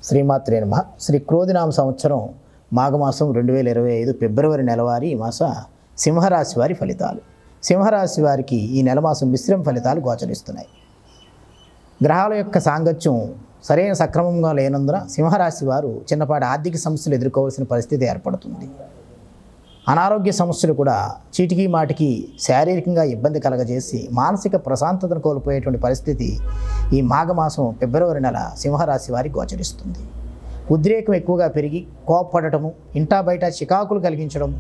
శ్రీమాత్రే నమః. శ్రీ క్రోధినామ సంవత్సరం మాఘమాసం 2025 ఫిబ్రవరి నెలవారీ మాస సింహరాశి వారి ఫలితాలు. సింహరాశి వారికి ఈ నెల మాసం మిశ్రమ ఫలితాలు గోచరిస్తున్నాయి. గ్రహాల యొక్క సాంగత్యం సరైన సక్రమంగా లేనందున సింహరాశి వారు చిన్నపాటి ఆర్థిక సమస్యలు ఎదుర్కోవాల్సిన పరిస్థితి ఏర్పడుతుంది. అనారోగ్య సమస్యలు కూడా చీటికి మాటికి శారీరకంగా ఇబ్బంది కలగజేసి మానసిక ప్రశాంతతను కోల్పోయేటువంటి పరిస్థితి ఈ మాఘమాసం ఫిబ్రవరి నెల సింహరాశి వారికి గోచరిస్తుంది. ఉద్రేకం ఎక్కువగా పెరిగి కోపపడటము, ఇంటా బయట చికాకులు కలిగించడం,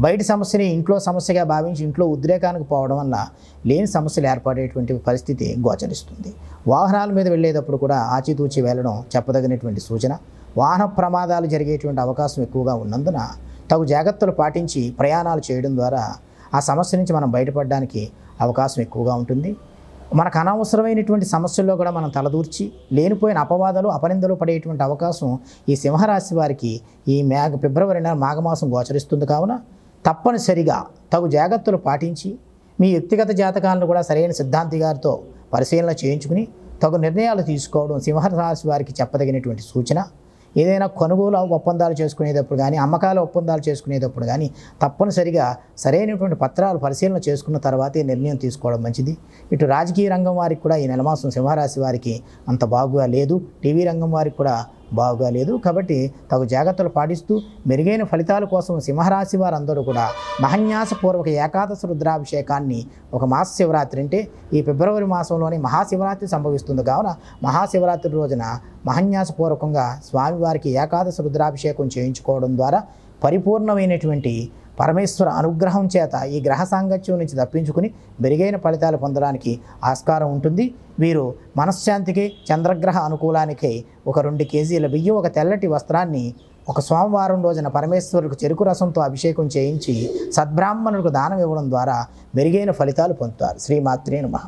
బయట సమస్యని ఇంట్లో సమస్యగా భావించి ఇంట్లో ఉద్రేకానికి పోవడం వల్ల లేని సమస్యలు ఏర్పడేటువంటి పరిస్థితి గోచరిస్తుంది. వాహనాల మీద వెళ్ళేటప్పుడు కూడా ఆచితూచి వెళ్ళడం చెప్పదగినటువంటి సూచన. వాహన ప్రమాదాలు జరిగేటువంటి అవకాశం ఎక్కువగా ఉన్నందున తగు జాగ్రత్తలు పాటించి ప్రయాణాలు చేయడం ద్వారా ఆ సమస్య నుంచి మనం బయటపడడానికి అవకాశం ఎక్కువగా ఉంటుంది. మనకు అనవసరమైనటువంటి సమస్యల్లో కూడా మనం తలదూర్చి లేనిపోయిన అపవాదాలు అపనిందలు పడేటువంటి అవకాశం ఈ సింహరాశి వారికి ఈ ఫిబ్రవరి నెల మాఘమాసం గోచరిస్తుంది. కావున తప్పనిసరిగా తగు జాగ్రత్తలు పాటించి మీ వ్యక్తిగత జాతకాలను కూడా సరైన సిద్ధాంతి గారితో పరిశీలన చేయించుకుని తగు నిర్ణయాలు తీసుకోవడం సింహరాశి వారికి చెప్పదగినటువంటి సూచన. ఏదైనా కొనుగోలు ఒప్పందాలు చేసుకునేటప్పుడు కానీ అమ్మకాల ఒప్పందాలు చేసుకునేటప్పుడు కానీ తప్పనిసరిగా సరైనటువంటి పత్రాలు పరిశీలన చేసుకున్న తర్వాతే నిర్ణయం తీసుకోవడం మంచిది. ఇటు రాజకీయ రంగం వారికి కూడా ఈ నెలమాసం సింహరాశి వారికి అంత బాగుగా లేదు. టీవీ రంగం వారికి కూడా బాగుగా లేదు. కాబట్టి తగు జాగ్రత్తలు పాటిస్తూ మెరుగైన ఫలితాల కోసం సింహరాశి వారందరూ కూడా మహాన్యాసపూర్వక ఏకాదశ రుద్రాభిషేకాన్ని ఒక మాస శివరాత్రి అంటే ఈ ఫిబ్రవరి మాసంలోని మహాశివరాత్రి సంభవిస్తుంది. కావున మహాశివరాత్రి రోజున మహాన్యాసపూర్వకంగా స్వామివారికి ఏకాదశ రుద్రాభిషేకం చేయించుకోవడం ద్వారా పరిపూర్ణమైనటువంటి పరమేశ్వర అనుగ్రహం చేత ఈ గ్రహ సాంగత్యం నుంచి తప్పించుకుని మెరుగైన ఫలితాలు పొందడానికి ఆస్కారం ఉంటుంది. వీరు మనశ్శాంతికి చంద్రగ్రహ అనుకూలానికి ఒక 2 కేజీల బియ్యం, ఒక తెల్లటి వస్త్రాన్ని ఒక సోమవారం రోజున పరమేశ్వరుడికి చెరుకు రసంతో అభిషేకం చేయించి సద్బ్రాహ్మణులకు దానం ఇవ్వడం ద్వారా మెరుగైన ఫలితాలు పొందుతారు. శ్రీమాత్రే నమః.